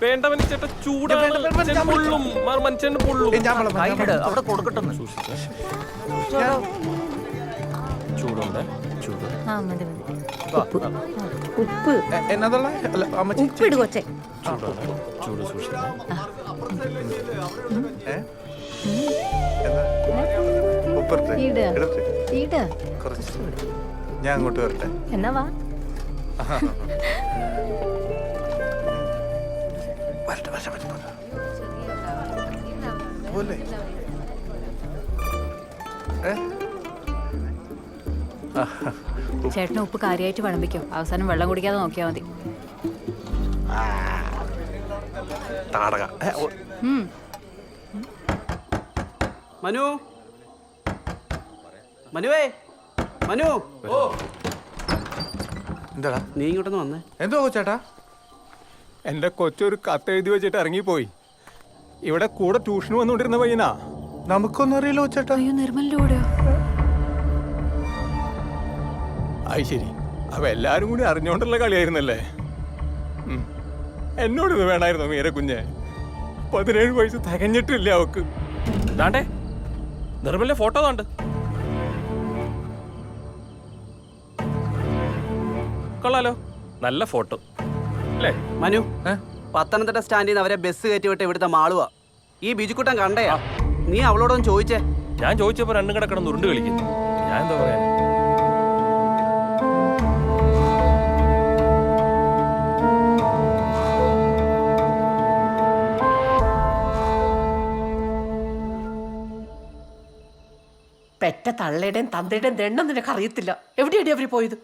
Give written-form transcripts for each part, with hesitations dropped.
വേണ്ടവന് ചേട്ടാ ചൂടാണ് മനുഷ്യന് പൊള്ളും അവിടെ കൊടുക്കട്ടെ. ചൂടുണ്ട് ചൂട് ഉപ്പ് എന്നതുള്ള ഉപ്പിട് കൊച്ചേ. ചൂടാണ് ചൂട് സൂക്ഷിക്കണം. ഞാൻ അങ്ങോട്ട് വരട്ടെ. എന്നാ വാ. ചേട്ടന് ഉപ്പ് കാര്യമായിട്ട് വിളമ്പിക്കോ. അവസാനം വെള്ളം കുടിക്കാതെ നോക്കിയാൽ മതി. മനു മനുവേ മനു. ഓ എന്താടാ നീ ഇങ്ങോട്ടൊന്ന് വന്നേ. എന്തോ ചേട്ടാ? എന്റെ കൊച്ചൊരു കത്ത് എഴുതി വെച്ചിട്ട് ഇറങ്ങിപ്പോയി. ഇവിടെ കൂടെ ട്യൂഷന് വന്നുകൊണ്ടിരുന്ന പയ്യനാ. നമുക്കൊന്നും അറിയില്ലോ ചേട്ടാ. അയ്യോ നിർമ്മലിന്റെ കൂടെയോ? അത് ശരി. അപ്പൊ എല്ലാരും കൂടി അറിഞ്ഞോണ്ടുള്ള കളിയായിരുന്നല്ലേ? എന്നോട് ഇത് വേണമായിരുന്നു മീര കുഞ്ഞെ. 17 വയസ്സ് തികഞ്ഞിട്ടില്ല അവക്ക്. ദാണ്ടേ നിർമ്മലിന്റെ ഫോട്ടോ താണ്ട്. കൊള്ളാലോ, നല്ല ഫോട്ടോ അല്ലേ? മനു പത്തനംതിട്ട സ്റ്റാൻഡിൽ നിന്ന് അവരെ ബസ് കയറ്റി വിട്ട് ഇവിടുത്തെ മാളുവാ. ഈ ബിജുക്കുട്ടൻ കണ്ടയാ. നീ അവളോടൊന്ന് ചോദിച്ചേ. ഞാൻ ചോദിച്ചപ്പോ രണ്ടും കിടക്കണം ഉരുണ്ട് കളിക്കുന്നു. ഞാൻ എന്താ പറയാ? പെറ്റ തള്ളയുടെയും തന്തയുടെയും ദണ്ണം നിനക്ക് അറിയത്തില്ല. എവിടെയാണ് അവര് പോയത്?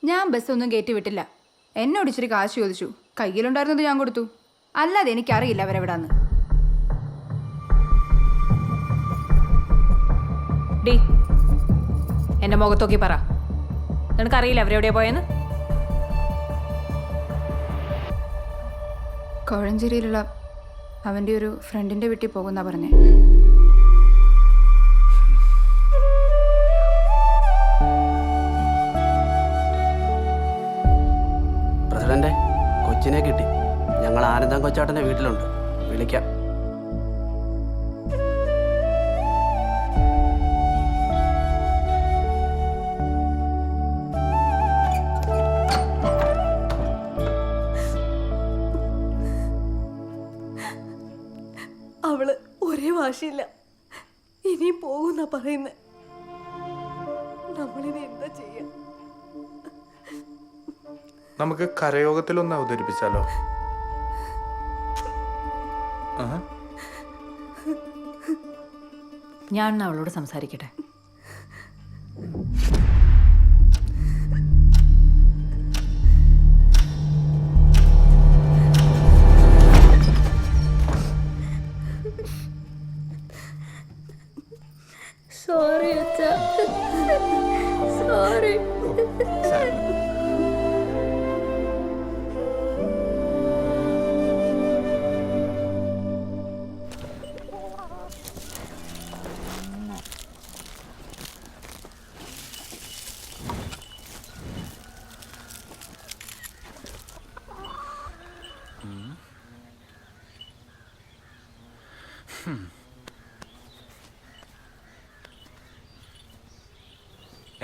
ഞാൻ ബസ്സൊന്നും കയറ്റി വിട്ടില്ല. എന്നോട് ഇച്ചിരി കാശ് ചോദിച്ചു. കയ്യിലുണ്ടായിരുന്നത് ഞാൻ കൊടുത്തു. അല്ലാതെ എനിക്കറിയില്ല അവരെവിടാന്ന്. ഡി എന്റെ മുഖത്തോക്കി പറ. നിനക്കറിയില്ല അവരെവിടെയാ പോയെന്ന്? കോഴഞ്ചേരിയിലുള്ള അവൻ്റെ ഒരു ഫ്രണ്ടിൻ്റെ വീട്ടിൽ പോകുന്ന പറഞ്ഞേ. പ്രസിഡന്റെ കൊച്ചിനെ കിട്ടി. ഞങ്ങൾ ആനന്ദം കൊച്ചാട്ടന്റെ വീട്ടിലുണ്ട്. വിളിക്കാം. അവള് ഒരേ വാശിയില്ല. ഇനിയും പോകുന്ന പറയുന്നത്. നമ്മളിനി എന്താ ചെയ്യാ? നമുക്ക് കരയോഗത്തിലൊന്ന് അവതരിപ്പിച്ചാലോ? ഞാൻ അവളോട് സംസാരിക്കട്ടെ. സോറി അച്ഛാ, സോറി.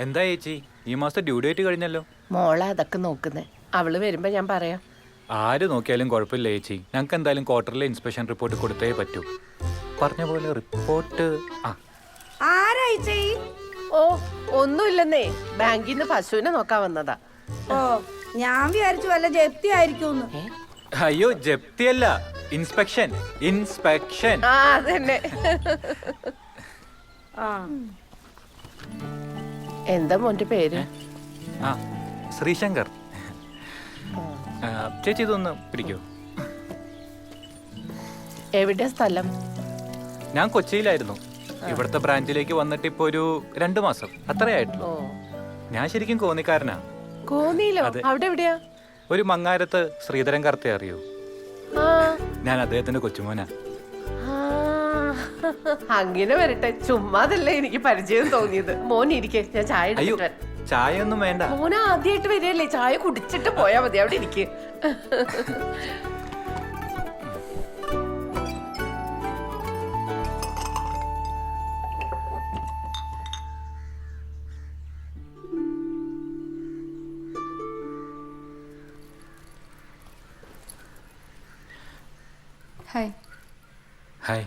എന്താ ചേച്ചി, ഈ മാസത്തെ ഡ്യൂ ഡേറ്റ് കഴിഞ്ഞല്ലോ. മോളെ അതൊക്കെ നോക്കുന്നേ. അവള് വരുമ്പോ ഞാൻ പറയാം. ആര് നോക്കിയാലും കുഴപ്പമില്ല ചേച്ചി. ഞങ്ങൾക്ക് എന്തായാലും ക്വാർട്ടറിലെ ഇൻസ്പെക്ഷൻ റിപ്പോർട്ട് കൊടുത്തേ പറ്റൂ. പറഞ്ഞ പോലെ റിപ്പോർട്ട്. ഓ ഒന്നുമില്ലെന്നേ, ബാങ്കിൽ നിന്ന് പശുവിനെ നോക്കാൻ വന്നതാ. ഓ ഞാൻ വിചാരിച്ചു വല്ല ജപ്തി ആയിരിക്കും. അയ്യോ ജപ്തിയല്ല, ഇൻസ്പെക്ഷൻ. ഇൻസ്പെക്ഷൻ. ആ അതന്നെ. എന്താ മോന്റെ പേര്? ആ ശ്രീശങ്കർ. ചേച്ചി ഇതൊന്ന് പിടിക്കൂ. എവിടെ സ്ഥലം? ഞാൻ കൊച്ചിയിലായിരുന്നു. ഇവിടുത്തെ ബ്രാഞ്ചിലേക്ക് വന്നിട്ട് ഇപ്പൊ ഒരു 2 മാസം അത്രയായിട്ടുള്ളൂ. ഞാൻ ശരിക്കും കോന്നിക്കാരനാ. കോന്നിയിലോ? അവിടെ എവിടെയാ? ഒരു മങ്ങാരത്ത് ശ്രീധരൻ കർത്തെ അറിയോ? ഞാൻ അദ്ദേഹത്തിന്റെ കൊച്ചുമോനാ. അങ്ങനെ വരട്ടെ. ചുമ്മാതല്ലേ എനിക്ക് പരിചയം തോന്നിയത്. മോൻ ഇരിക്കെ, ഞാൻ ചായ അയ്യോ ചായ ഒന്നും വേണ്ട. മോന ആദ്യമായിട്ട് വരികയല്ലേ, ചായ കുടിച്ചിട്ട് പോയാ മതി. അവിടെ ഇരിക്കെ. ഹായ്. ഹായ്.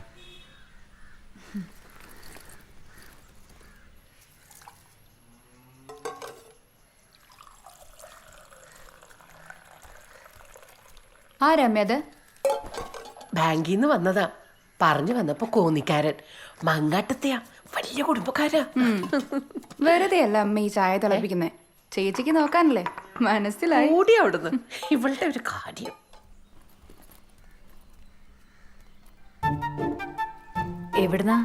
ആരമ്മ അത്? ബാങ്കിൽ നിന്ന് വന്നതാ. പറഞ്ഞു വന്നപ്പോ കോന്നിക്കാരൻ. മങ്ങാട്ടത്തെയാ, വലിയ കുടുംബക്കാരാ. വെറുതെ അല്ല അമ്മ ഈ ചായ തിളപ്പിക്കുന്നേ. ചേച്ചിക്ക് നോക്കാനല്ലേ? മനസ്സിലായി. ഓടി അവിടുന്ന്. ഇവളുടെ ഒരു കാര്യം. എവിടുന്നാ?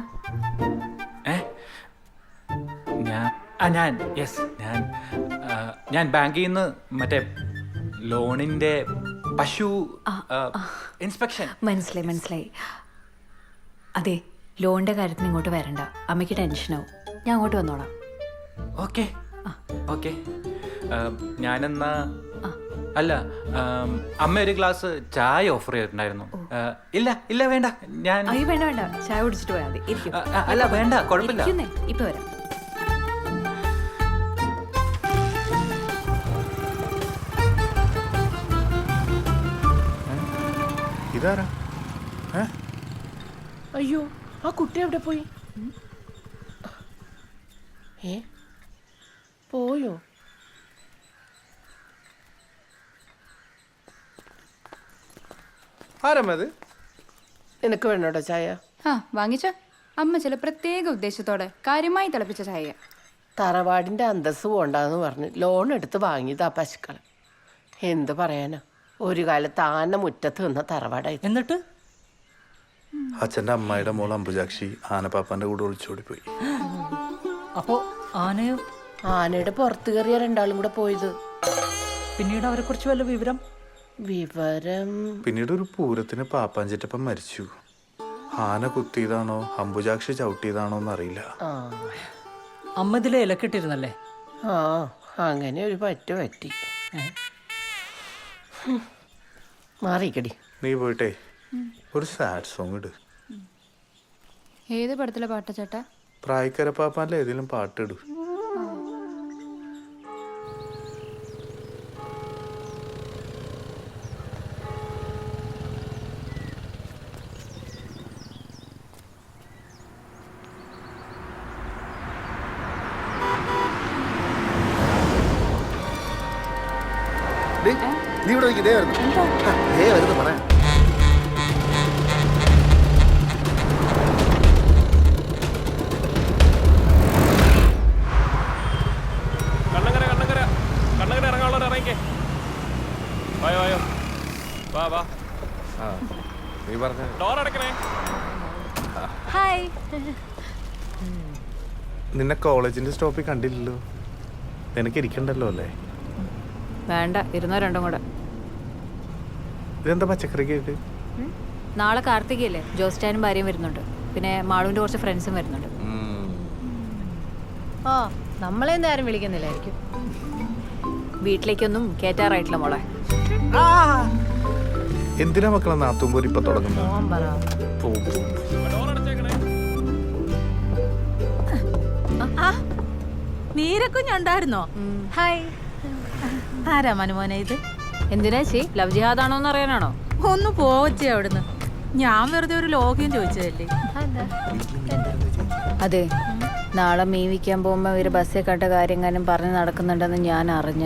ഞാൻ ബാങ്കിൽ നിന്ന് മറ്റേ ലോണിന്റെ പശു ഇൻസ്പെക്ഷൻ. മനസ്സിലായി. അതെ, ലോണിന്റെ കാര്യത്തിന് ഇങ്ങോട്ട് വരണ്ട. അമ്മയ്ക്ക് ടെൻഷനാവും. ഞാൻ അങ്ങോട്ട് വന്നോളാം. ഓക്കെ. ഞാനെന്നാ അല്ല, അമ്മ ഒരു ഗ്ലാസ് ചായ ഓഫർ ചെയ്തിട്ടുണ്ടായിരുന്നു. ഇല്ല വേണ്ട, ഞാൻ അയ്യോ വേണ്ട, ചായ കുടിച്ചിട്ട് പോയാൽ മതി. ഇരിക്കും. അല്ല വേണ്ട, കുഴപ്പമില്ല. ഇരിക്കുന്നേ, ഇപ്പൊ വരാം. ഇതാരാ? അയ്യോ, ആ കുട്ടി എവിടെ പോയി? പോയോ? ആരമ്മത്? നിനക്ക് വേണോട്ടോ ചായ? ആ വാങ്ങിച്ചോ. അമ്മ ചില പ്രത്യേക ഉദ്ദേശത്തോടെ കാര്യമായി തിളപ്പിച്ച ചായ. തറവാടിന്റെ അന്തസ് പോണ്ടെന്ന് പറഞ്ഞ് ലോൺ എടുത്ത് വാങ്ങിയതാ പശുക്കൾ. എന്ത് പറയാനാ, ഒരു കാലത്ത് ആന മുറ്റത്ത് നിന്ന തറവാടായി. എന്നിട്ട് അച്ഛൻ്റെ അമ്മായിയുടെ മോൾ അമ്പുജാക്ഷി ആനപ്പാപ്പാന്റെ കൂടെ ഒളിച്ചോടിപ്പോയി. അപ്പോ ആനയോ? ആനയുടെ പുറത്ത് കയറിയ രണ്ടാളും കൂടെ പോയത്. പിന്നീട് അവരെ കുറിച്ച് വല്ല വിവരം? പിന്നീട് ഒരു പൂരത്തിന് പാപ്പാഞ്ചിറ്റപ്പം മരിച്ചു. ആന കുത്തിയതാണോ അമ്പുജാക്ഷി ചവിട്ടിയതാണോ എന്നറിയില്ല. അമ്മ ഇതിലെ ഇലക്കിട്ടിരുന്നല്ലേ? ആ, അങ്ങനെ ഒരു പറ്റി. മാറിക്കടി. നീ പോയിട്ടേ ഒരു സാഡ് സോങ് ഇട്. ഏത് പടത്തിലെ പാട്ട ചേട്ടാ? പ്രായക്കര പാപ്പാന്റെ ഏതെങ്കിലും പാട്ടിടൂ. നീ ഇവിടെ ഇതേ വരുന്നു പറയാം. കണ്ണങ്കര ഇറങ്ങാനുള്ളവർ ഇറങ്ങിക്കേ. വായോ വാ. നീ പറഞ്ഞ ഡോർ അടക്കണേ. ഹായ്. നിന്നെ കോളേജിന്റെ സ്റ്റോപ്പിൽ കണ്ടില്ലല്ലോ. നിനക്ക് ഇരിക്കണ്ടല്ലോ അല്ലേ? വേണ്ട, ഇരുന്നോ രണ്ടും കൂടെ. ഇതെന്താ പച്ചക്കറി കേട്ട്? നാളെ കാർത്തികയല്ലേ? ജോസ്റ്റാനും ഭാര്യയും വരുന്നുണ്ട്. പിന്നെ മാളുവിന്റെ കുറച്ച് ഫ്രണ്ട്സും വരുന്നുണ്ട്. നമ്മളെയൊന്നും ആരും വിളിക്കുന്നില്ലായിരിക്കും. വീട്ടിലേക്കൊന്നും കേറ്റാറായിട്ടില്ല മോളെ. എന്തിനാ മക്കളെ നാത്തുമ്പോര് ഇപ്പൊ തുടങ്ങുന്നത്? ഡോർ അടച്ചേക്കണേ. നീരക്കുഞ്ഞുണ്ടായിരുന്നോ? ഹായ്. ആരാ മനുമോനെ ഇത്? എന്തിനാ ചേ? ലവ് ജിഹാദാണോന്ന് അറിയാനാണോ? ഒന്ന് പോവച്ചേ അവിടുന്ന്. ഞാൻ വെറുതെ ഒരു ലോഗ്യം ചോദിച്ചതല്ലേ. അതെ, നാളെ മീൻ വിൽക്കാൻ പോകുമ്പോ ഇവര് ബസ്സിൽ കണ്ട കാര്യങ്ങളും പറഞ്ഞ് നടക്കുന്നുണ്ടെന്ന് ഞാൻ അറിഞ്ഞ.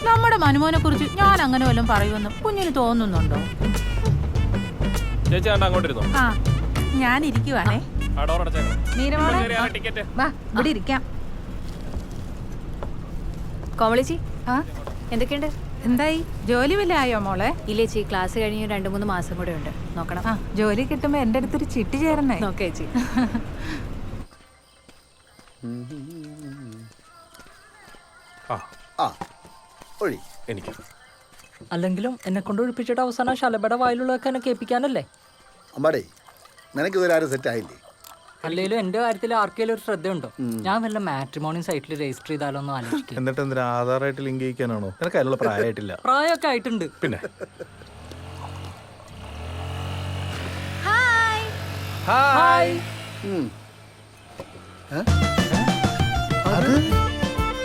നമ്മുടെ മനുമോനെ കുറിച്ച് ഞാൻ അങ്ങനെ വല്ലതും പറയുമെന്ന് കുഞ്ഞിന് തോന്നുന്നുണ്ടോ? ചേച്ചി അങ്ങോട്ടിരുന്നോ? ആ, ഞാൻ ഇരിക്കുവാണേ. ഡോർ അടച്ചേക്കണേ. നീരമോളെ ടിക്കറ്റ്. വാ, ഇവിടെ ഇരിക്കാം. കോമളിച്ചി, ആ, എന്തൊക്കെയുണ്ട്? എന്തായി? ജോലി വല്ല ആയോ മോളെ? ഇല്ലേ ചേ, ക്ലാസ് കഴിഞ്ഞ് 2-3 മാസം കൂടെ ഉണ്ട്. നോക്കണം. ആ, ജോലി കിട്ടുമ്പോ എന്റെ അടുത്തൊരു ചിട്ടി ചേരണേ. നോക്കേ ചേച്ചി. എനിക്ക് അല്ലെങ്കിലും എന്നെ കൊണ്ട് ഒഴിപ്പിച്ചിട്ട് അവസാനം ശലഭയുടെ വായിലുള്ളതൊക്കെ എന്നെ കേൾപ്പിക്കാനല്ലേ? അമ്മാടേ, നിനക്ക് ഇതുവരെ ആരും സെറ്റ് ആയില്ലേ? അല്ലെങ്കിലും എന്റെ കാര്യത്തിൽ ആർക്കെങ്കിലും ഒരു ശ്രദ്ധയുണ്ടോ? ഞാൻ വല്ല മാട്രിമോണി സൈറ്റിൽ രജിസ്റ്റർ ചെയ്താലോ എന്ന് ആലോചിക്കും. എന്നിട്ട് എന്തിനാ ആധാറായിട്ട് ലിങ്ക് ചെയ്യിക്കാനാണോ? നിനക്ക് അതിനുള്ള പ്രായമായിട്ടില്ല. പ്രായമൊക്കെ ആയിട്ടുണ്ട്. പിന്നെ ഹായ്.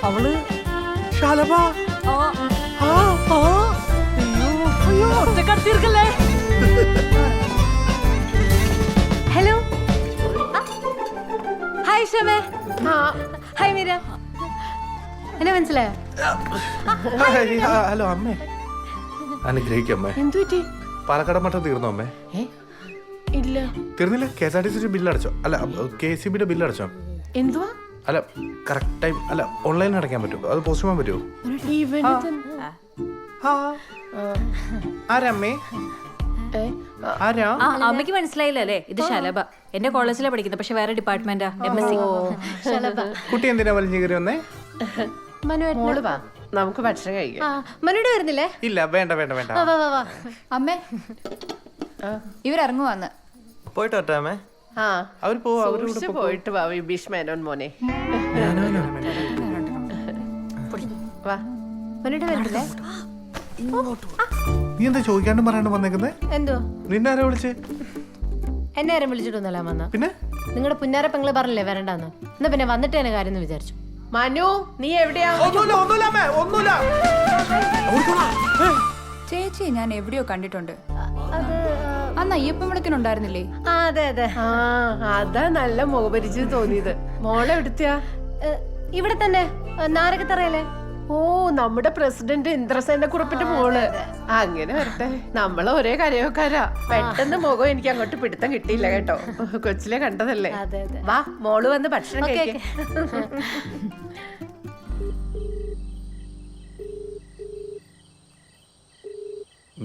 അവള് ശലഭ. അയ്യോ ഒറ്റ കടത്തിയിരിക്കല്ലേ? ലക്ഷ്മേ ഹായ് മീര എന്നെ മനസ്സിലായോ? ഹലോ അമ്മേ. അനുഗ്രഹിക്കും അമ്മേ. എന്തു പറ്റി? പാലക്കാട് മട്ടം തീർന്നോ അമ്മേ? ഇല്ല. തീർന്നില്ല? KSRTC ബില്ല് അടച്ചോ? അല്ല KCBയുടെ ബില്ല് അടച്ചോ? എന്തുവാ? അല്ല കറക്റ്റ് ടൈം അല്ല ഓൺലൈനിൽ അടയ്ക്കാൻ പറ്റുമോ? അത് പോസ്റ്റ് ചെയ്യാൻ പറ്റുമോ? ആരമ്മേ? ആരാ? അമ്മയ്ക്ക് മനസ്സിലായില്ല അല്ലേ? ഇത് ശലഭ. എന്റെ കോളേജിലാണ് പഠിക്കുന്നത്, പക്ഷെ വേറെ ഡിപ്പാർട്ട്മെന്റാ, MSc. കുട്ടി എന്തിനാ വലിഞ്ഞു കയറി വന്നേ? മോള് വാ, നമുക്ക് ഭക്ഷണം കഴിക്കാം. മനുടെ വരുന്നില്ലേ? ഇല്ല വേണ്ട വേണ്ട വേണ്ട. അമ്മേ ഇവരിറങ്ങുവാന്ന്. പോയിട്ട് വരട്ടെ. ആ അവർ പോവാ. സൂക്ഷിച്ച് പോയിട്ട് വാ വിഭീഷ് മേനോൻ മോനെ. വാ. മനുടെ വരുന്നില്ലേ? നീ എന്താ ചോദിക്കാണ്ടും പറയാണ്ട് വന്നേക്കുന്നേ? എന്തോ നിന്നെ ആരാ വിളിച്ചേ? എന്നെ ആരും വിളിച്ചിട്ടൊന്നുമല്ല വന്ന. പിന്നെ നിങ്ങളുടെ പുന്നാര പെങ്ങള് പറഞ്ഞില്ലേ വരണ്ടാന്ന്. എന്നാ പിന്നെ വന്നിട്ട് തന്നെ കാര്യം എന്ന് വിചാരിച്ചു. മനു നീ എവിടെയാ? ഒന്നുമില്ല. ചേച്ചി ഞാൻ എവിടെയോ കണ്ടിട്ടുണ്ട്. അന്ന് അയ്യപ്പൻ വിളക്കിനുണ്ടായിരുന്നില്ലേ? അതെ അതെ. ആ അതാ നല്ല മുഖപരിചയം തോന്നിയത്. മോളെ എവിടുത്തെയാ? ഇവിടെ തന്നെ നാരകത്തറയല്ലേ? ഓ നമ്മുടെ പ്രസിഡന്റ് ഇന്ദ്രസേന കുറിപ്പിന്റെ മോള്. അങ്ങനെ വരട്ടെ, നമ്മള് ഒരേ കരയോക്കാരാ. പെട്ടെന്ന് മുഖം എനിക്ക് അങ്ങോട്ട് പിടുത്തം കിട്ടിയില്ല കേട്ടോ, കൊച്ചിലെ കണ്ടതല്ലേ. വാ മോള് വന്ന് ഭക്ഷണം കഴിക്കാം.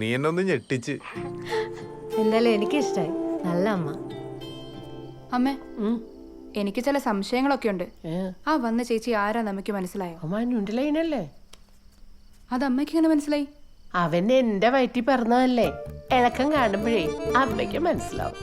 നീ എന്നെ ഒന്ന് ഞെട്ടിച്ച്. എന്തായാലും എനിക്ക് ഇഷ്ടായി. നല്ല അമ്മ. അമ്മേ എനിക്ക് ചില സംശയങ്ങളൊക്കെ ഉണ്ട്. ആ വന്ന ചേച്ചി ആരാ നമുക്ക് മനസ്സിലായോ? മനുന്റെ ലൈനല്ലേ? അത് അമ്മയ്ക്ക് എങ്ങനെ മനസ്സിലായി? അവൻ എന്റെ വയറ്റിൽ പറഞ്ഞതല്ലേ. ഇളക്കം കാണുമ്പോഴേ അമ്മയ്ക്ക് മനസ്സിലാവും.